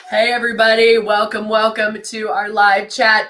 Hey everybody, welcome to our live chat.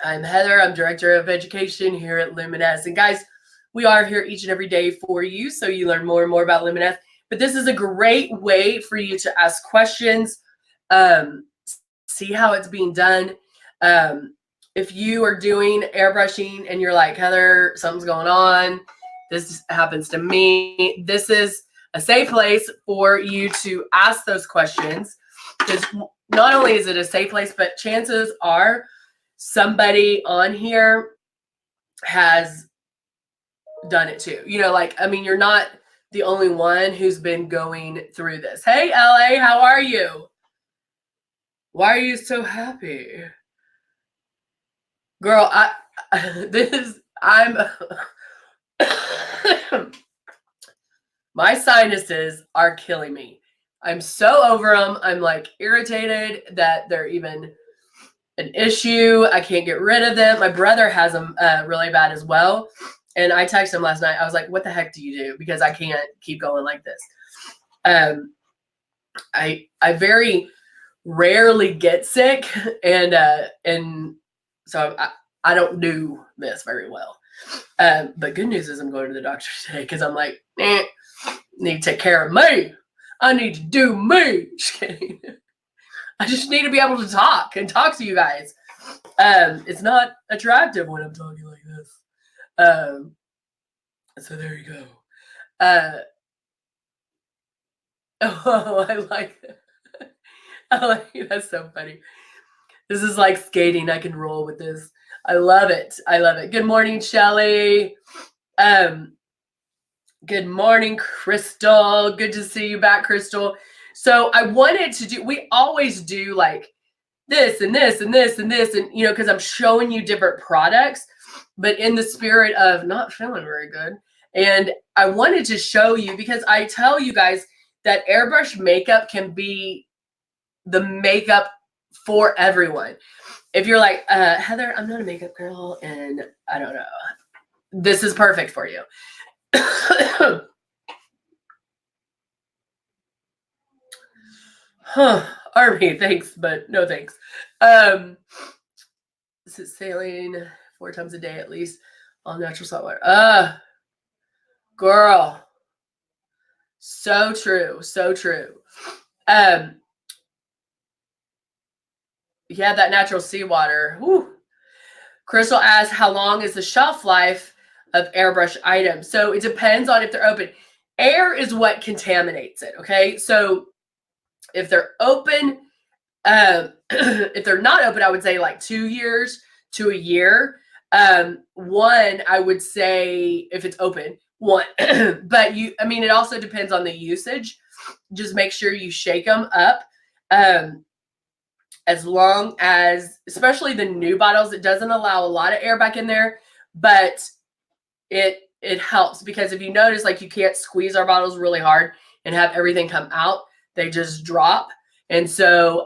I'm Heather, I'm Director of Education here at Luminous. And guys, we are here each and every day for you so you learn more and more about Luminous. But this is a great way for you to ask questions, see how it's being done. If you are doing airbrushing and you're like, Heather, something's going on, this happens to me, this is a safe place for you to ask those questions. Because not only is it a safe place, but chances are somebody on here has done it too. You're not the only one who's been going through this. Hey, LA, how are you? Why are you so happy? Girl, my sinuses are killing me. I'm so over them. I'm like irritated that they're even an issue. I can't get rid of them. My brother has them really bad as well. And I texted him last night. I was like, what the heck do you do? Because I can't keep going like this. I very rarely get sick. And so I don't do this very well. But good news is I'm going to the doctor today because I'm like, need to take care of me. I need to do me. Just kidding. I just need to be able to talk to you guys. It's not attractive when I'm talking like this. So there you go. I like that. That's so funny. This is like skating. I can roll with this. I love it. Good morning, Shelly. Good morning, Crystal. Good to see you back, Crystal. So I wanted to do, we always do like this and this and this and this, and because I'm showing you different products, but in the spirit of not feeling very good. And I wanted to show you because I tell you guys that airbrush makeup can be the makeup for everyone. If you're like, Heather, I'm not a makeup girl and I don't know, this is perfect for you. Army, thanks, but no thanks. This is saline 4 times a day at least, all natural salt water. Girl, so true. Yeah, that natural seawater. Whew. Crystal asks, how long is the shelf life of airbrush items? So it depends on if they're open. Air is what contaminates it, okay? So if they're open, if they're not open, I would say like 2 years to a year. One, I would say if it's open, one. But it also depends on the usage. Just make sure you shake them up. As long as, especially the new bottles, it doesn't allow a lot of air back in there, but it helps because if you notice, like you can't squeeze our bottles really hard and have everything come out, they just drop. And so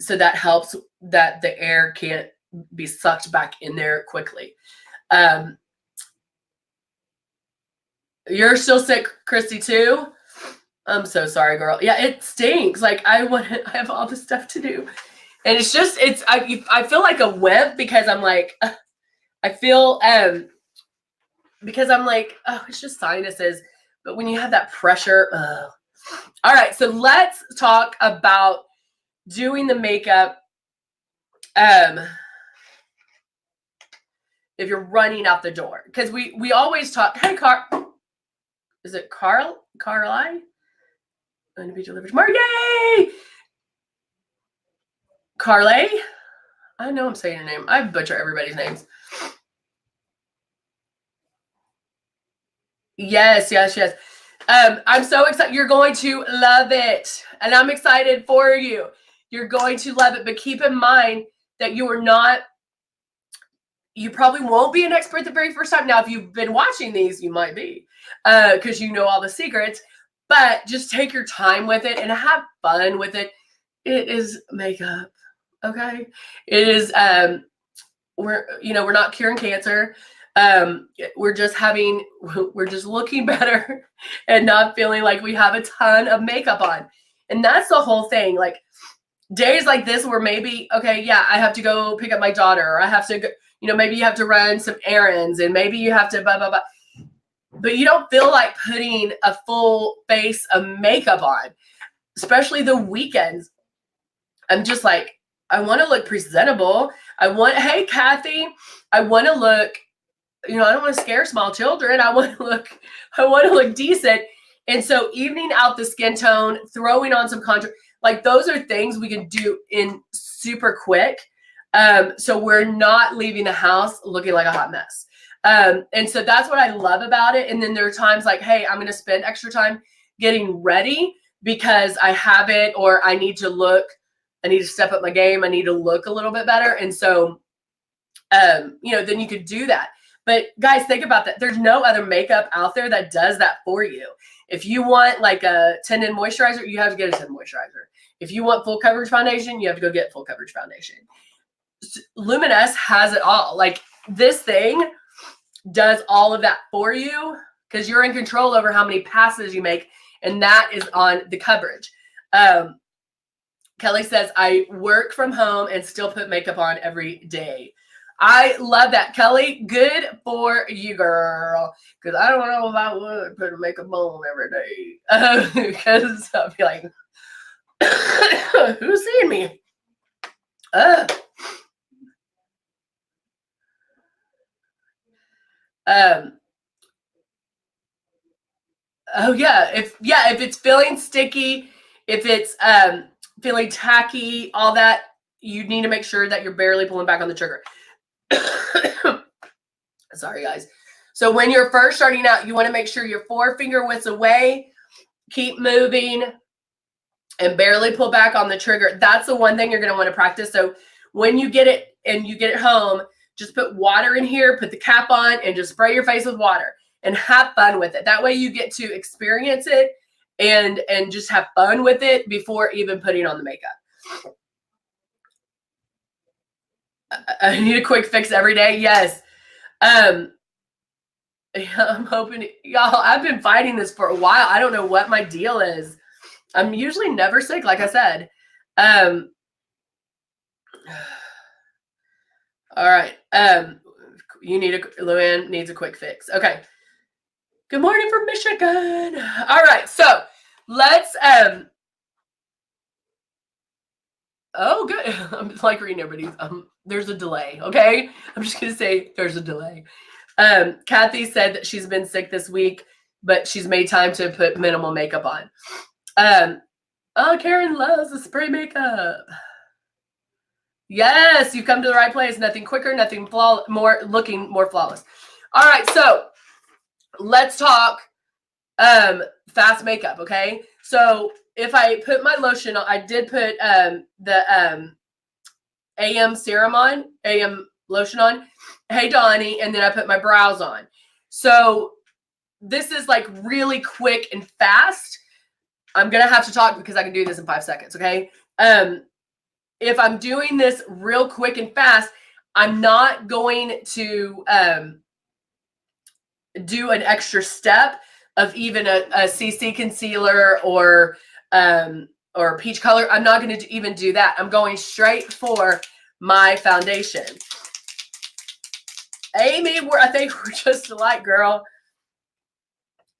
that helps that the air can't be sucked back in there quickly. You're still sick, Christy, too? I'm so sorry, girl. Yeah, it stinks. Like I have all this stuff to do. And it's just, I feel like a wimp because I'm like, because I'm like, oh, it's just sinuses. But when you have that pressure, all right, so let's talk about doing the makeup if you're running out the door. Because we always talk, hey, is it Carly? Going to be delivered tomorrow. Yay! Carly? I know I'm saying your name. I butcher everybody's names. Yes. I'm so excited. You're going to love it. And I'm excited for you. You're going to love it. But keep in mind that you probably won't be an expert the very first time. Now, if you've been watching these, you might be because you know all the secrets. But just take your time with it and have fun with it. It is makeup, okay? It is, we're not curing cancer. We're just looking better and not feeling like we have a ton of makeup on. And that's the whole thing. Like days like this where maybe, okay, yeah, I have to go pick up my daughter, or I have to go, you know, maybe you have to run some errands, and maybe you have to blah, blah, blah. But you don't feel like putting a full face of makeup on, especially the weekends. I'm just like, I want to look presentable. Hey, Kathy, I want to look, you know, I don't want to scare small children. I want to look decent. And so evening out the skin tone, throwing on some contour, like those are things we can do in super quick. So we're not leaving the house looking like a hot mess. And so that's what I love about it. And then there are times like, hey, I'm going to spend extra time getting ready because I have it, or I need to step up my game. I need to look a little bit better. And so, you know, then you could do that. But guys, think about that. There's no other makeup out there that does that for you. If you want like a tinted moisturizer, you have to get a tinted moisturizer. If you want full coverage foundation, you have to go get full coverage foundation. Luminous has it all. Like this thing does all of that for you because you're in control over how many passes you make, and that is on the coverage. Kelly says, I work from home and still put makeup on every day. I love that, Kelly. Good for you, girl. Because I don't know if I would put makeup on every day. Because I'll be like, who's seeing me? Oh yeah. If it's feeling sticky, if it's feeling tacky, all that, you need to make sure that you're barely pulling back on the trigger. Sorry, guys. So when you're first starting out, you want to make sure you're 4 finger widths away. Keep moving and barely pull back on the trigger. That's the one thing you're going to want to practice. So when you get it and you get it home, just put water in here, put the cap on, and just spray your face with water and have fun with it. That way you get to experience it and just have fun with it before even putting on the makeup. I need a quick fix every day. Yes. I'm hoping, y'all, I've been fighting this for a while. I don't know what my deal is. I'm usually never sick, like I said. All right. Luann needs a quick fix. Okay. Good morning from Michigan. All right. So let's, oh, good. I'm like reading everybody's, there's a delay. Okay. I'm just going to say there's a delay. Kathy said that she's been sick this week, but she's made time to put minimal makeup on. Oh, Karen loves the spray makeup. Yes, you've come to the right place. Nothing quicker, nothing looking more flawless. All right, so let's talk fast makeup, okay? So if I put my lotion on, I did put the AM serum on, AM lotion on. Hey, Donnie, and then I put my brows on. So this is like really quick and fast. I'm going to have to talk because I can do this in 5 seconds, okay? If I'm doing this real quick and fast, I'm not going to do an extra step of even a CC concealer or peach color. I'm not going to even do that. I'm going straight for my foundation. Amy, I think we're just alike, girl.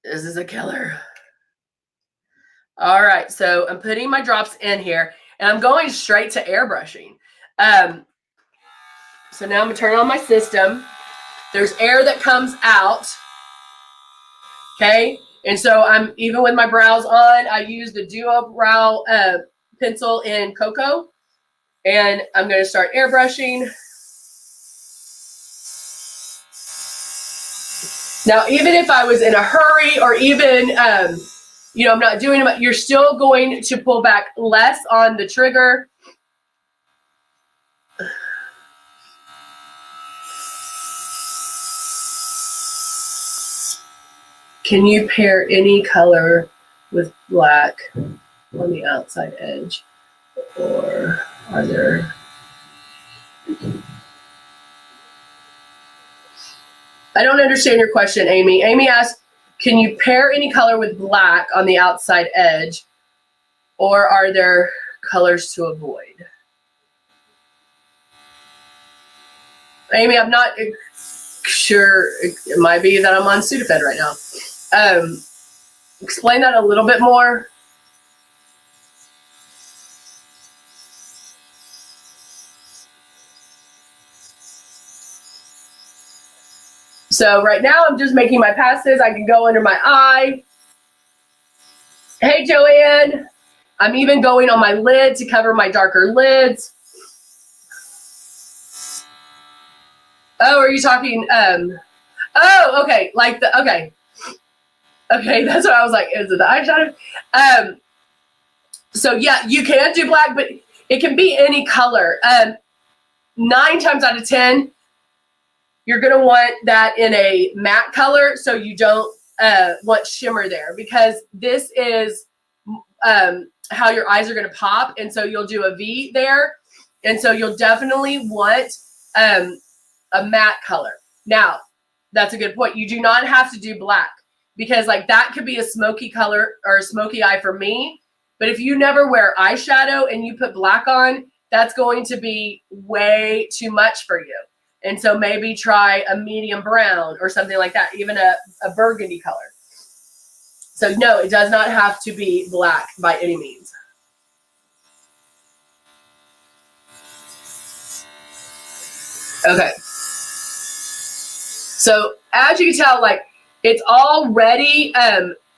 This is a killer. All right, so I'm putting my drops in here, and I'm going straight to airbrushing. So now I'm going to turn on my system. There's air that comes out, okay? And so I'm, even with my brows on, I use the Duo Brow pencil in Cocoa, and I'm going to start airbrushing. Now, even if I was in a hurry or even, you know, I'm not doing it, you're still going to pull back less on the trigger. Can you pair any color with black on the outside edge? Or are there... I don't understand your question, Amy. Amy asked, can you pair any color with black on the outside edge? Or are there colors to avoid? Amy, I'm not sure. It might be that I'm on Sudafed right now. Explain that a little bit more. So right now I'm just making my passes. I can go under my eye. Hey, Joanne. I'm even going on my lid to cover my darker lids. Oh, are you talking? Oh, okay. Like the, okay. Okay, that's what I was like. Is it the eyeshadow? So yeah, you can do black, but it can be any color. 9 times out of 10, you're going to want that in a matte color, so you don't want shimmer there, because this is how your eyes are going to pop, and so you'll do a V there, and so you'll definitely want a matte color. Now, that's a good point. You do not have to do black, because like that could be a smoky color or a smoky eye for me, but if you never wear eyeshadow and you put black on, that's going to be way too much for you. And so maybe try a medium brown or something like that, even a burgundy color. So no, it does not have to be black by any means. Okay. So as you can tell, like it's already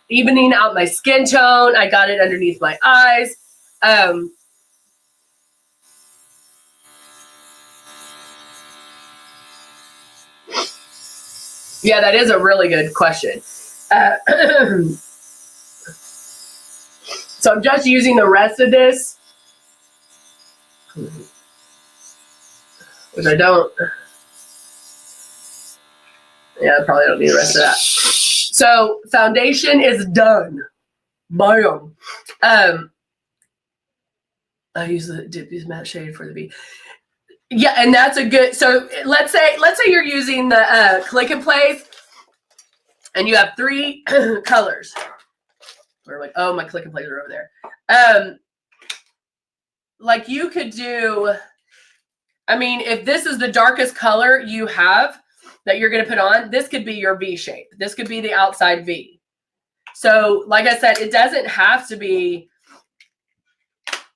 evening out my skin tone. I got it underneath my eyes. Yeah, that is a really good question. So I'm just using the rest of this, which I don't. Yeah, I probably don't need the rest of that. So foundation is done. Bam. I use the Dippy's matte shade for the V. Yeah, and that's a good. So let's say you're using the Click and Place, and you have 3 colors. We're like, oh, my Click and Plays are over there. Like you could do. I mean, if this is the darkest color you have that you're going to put on, this could be your V shape. This could be the outside V. So, like I said, it doesn't have to be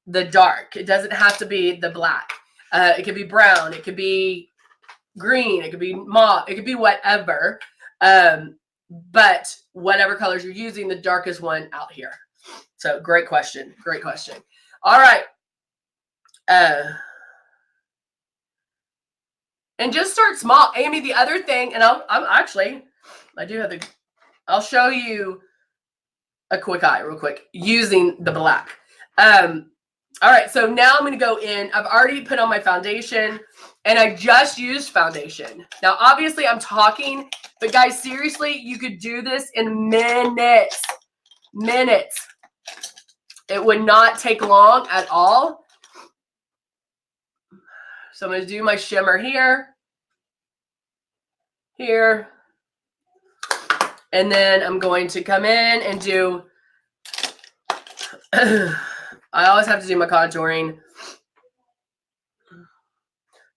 the dark. It doesn't have to be the black. It could be brown. It could be green. It could be mauve. It could be whatever. But whatever colors you're using, the darkest one out here. So great question. Great question. All right. And just start small. Amy, the other thing, and I'll show you a quick eye real quick using the black. All right, so now I'm going to go in. I've already put on my foundation, and I just used foundation. Now, obviously, I'm talking, but guys, seriously, you could do this in minutes. Minutes. It would not take long at all. So I'm going to do my shimmer here. Here. And then I'm going to come in and do... I always have to do my contouring.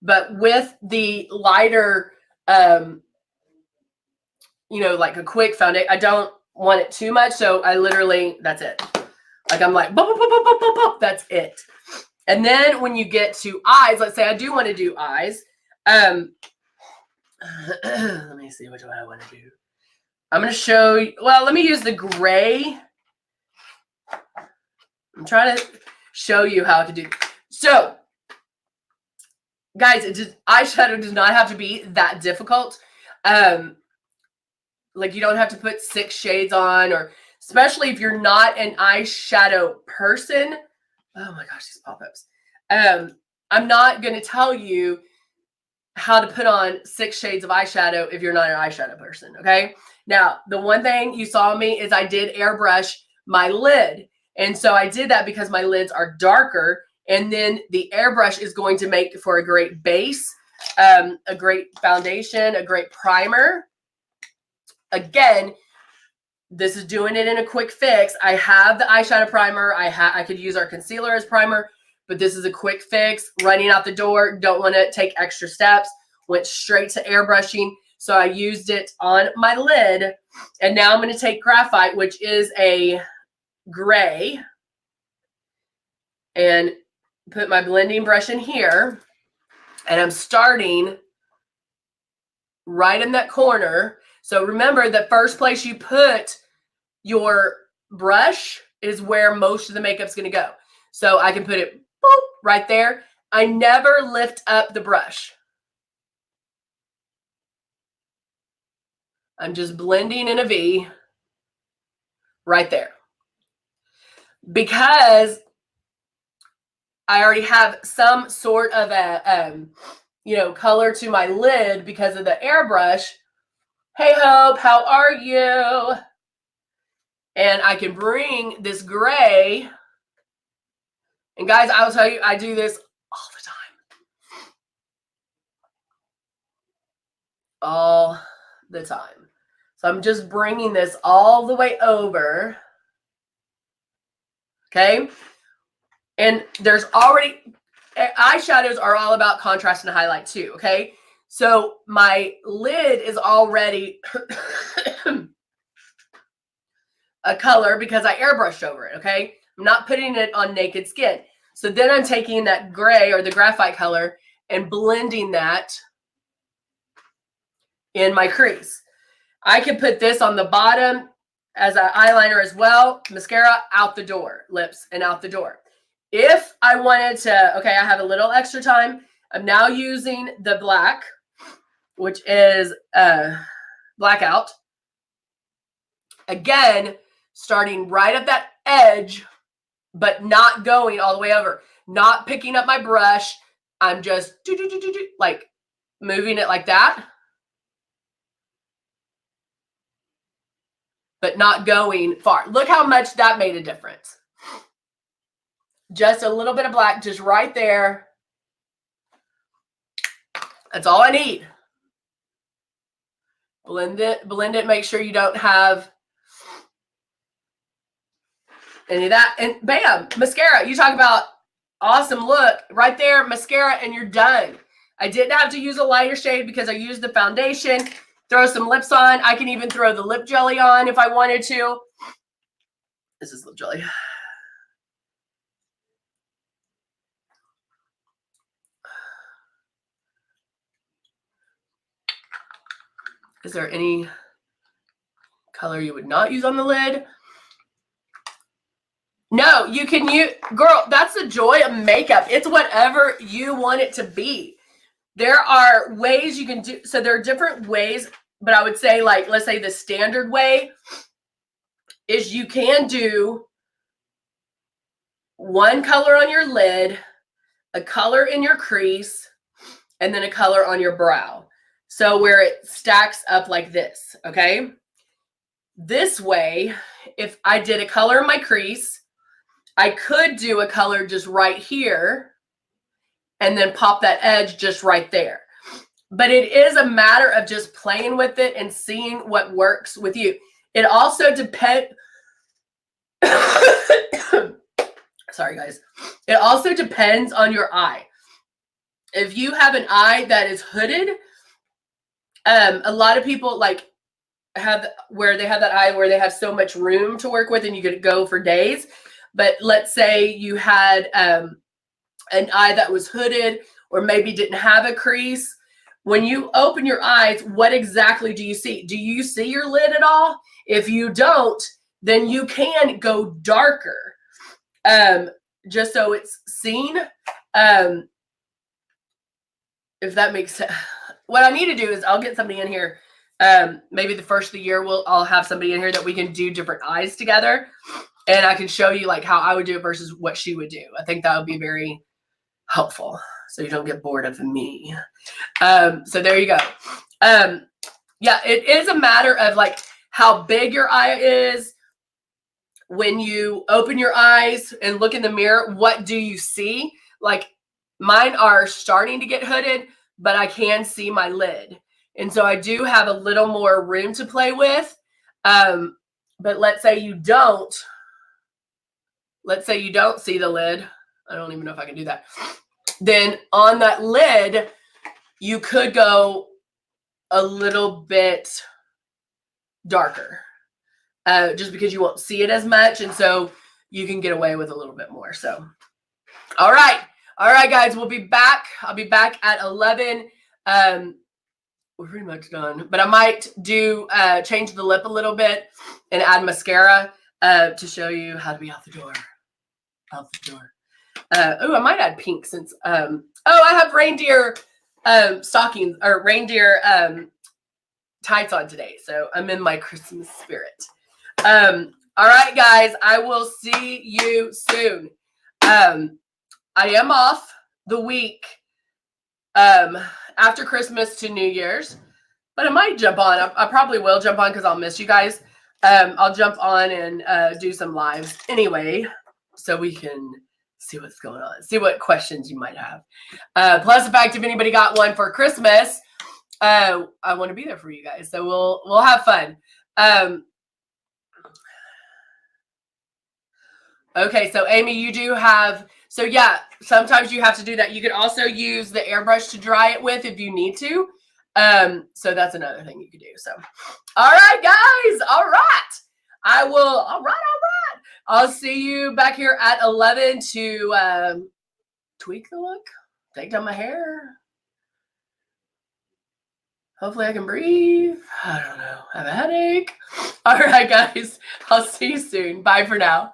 But with the lighter, like a quick foundation, I don't want it too much. So I literally, that's it. Like I'm like, boop, boop, boop, boop, boop, boop, that's it. And then when you get to eyes, let's say I do want to do eyes. Let me see which one I want to do. I'm going to show you, well, let me use the gray. I'm trying to show you how to do. So, guys, eyeshadow does not have to be that difficult. Like you don't have to put 6 shades on, or especially if you're not an eyeshadow person. Oh my gosh, these pop-ups. I'm not going to tell you how to put on 6 shades of eyeshadow if you're not an eyeshadow person, okay? Now, the one thing you saw me is I did airbrush my lid. And so I did that because my lids are darker, and then the airbrush is going to make for a great base, a great foundation, a great primer. Again, This is doing it in a quick fix. I have the eyeshadow primer. I could use our concealer as primer, but this is a quick fix. Running out the door, don't want to take extra steps. Went straight to airbrushing. So I used it on my lid. And now I'm going to take graphite, which is a gray, and put my blending brush in here. And I'm starting right in that corner. So remember, the first place you put your brush is where most of the makeup's going to go. So I can put it boop, right there. I never lift up the brush. I'm just blending in a V right there. Because I already have some sort of a, color to my lid because of the airbrush. Hey, Hope, how are you? And I can bring this gray. And guys, I will tell you, I do this all the time. All the time. So I'm just bringing this all the way over. Okay. And there's already, eyeshadows are all about contrast and highlight too. Okay. So my lid is already a color because I airbrushed over it. Okay. I'm not putting it on naked skin. So then I'm taking that gray or the graphite color and blending that in my crease. I can put this on the bottom as an eyeliner as well. Mascara out the door, lips and out the door. If I wanted to, okay, I have a little extra time. I'm now using the black, which is Blackout. Again, starting right at that edge, but not going all the way over. Not picking up my brush. I'm just like moving it like that. But not going far. Look how much that made a difference. Just a little bit of black, just right there. That's all I need. Blend it, make sure you don't have any of that. And bam, mascara. You talk about awesome look. Right there, mascara, and you're done. I didn't have to use a lighter shade because I used the foundation. Throw some lips on. I can even throw the lip jelly on if I wanted to. This is lip jelly. Is there any color you would not use on the lid? No, you can use, girl, that's the joy of makeup. It's whatever you want it to be. There are ways you can do, so there are different ways, but I would say, like, let's say the standard way is you can do one color on your lid, a color in your crease, and then a color on your brow. So where it stacks up like this, okay? This way, if I did a color in my crease, I could do a color just right here and then pop that edge just right there. But it is a matter of just playing with it and seeing what works with you. It also depends. Sorry, guys. It also depends on your eye. If you have an eye that is hooded, a lot of people like have where they have that eye where they have so much room to work with and you could go for days. But let's say you had an eye that was hooded or maybe didn't have a crease. When you open your eyes, what exactly do you see? Do you see your lid at all? If you don't, then you can go darker, just so it's seen. If that makes sense. What I need to do is I'll get somebody in here. Maybe the first of the year I'll have somebody in here that we can do different eyes together. And I can show you like how I would do it versus what she would do. I think that would be very helpful. So you don't get bored of me. So there you go. Yeah, it is a matter of like how big your eye is. When you open your eyes and look in the mirror, what do you see? Like mine are starting to get hooded, but I can see my lid. And so I do have a little more room to play with. But let's say you don't. Let's say you don't see the lid. I don't even know if I can do that. Then on that lid, you could go a little bit darker, just because you won't see it as much. And so you can get away with a little bit more. So, all right, guys, we'll be back. I'll be back at 11. We're pretty much done, but I might do change the lip a little bit and add mascara to show you how to be out the door. Oh, I might add pink since I have reindeer stockings or reindeer tights on today, so I'm in my Christmas spirit. All right, guys, I will see you soon. I am off the week after Christmas to New Year's, but I might jump on. I probably will jump on because I'll miss you guys. I'll jump on and do some lives anyway, so we can see what's going on, see what questions you might have. Plus the fact if anybody got one for Christmas, I want to be there for you guys, so we'll have fun. Okay, so Amy, you do have, so yeah, sometimes you have to do that. You could also use the airbrush to dry it with if you need to. So that's another thing you could do. So, all right, guys, all right. I'll see you back here at 11 to tweak the look, take down my hair. Hopefully I can breathe. I don't know. I have a headache. All right, guys. I'll see you soon. Bye for now.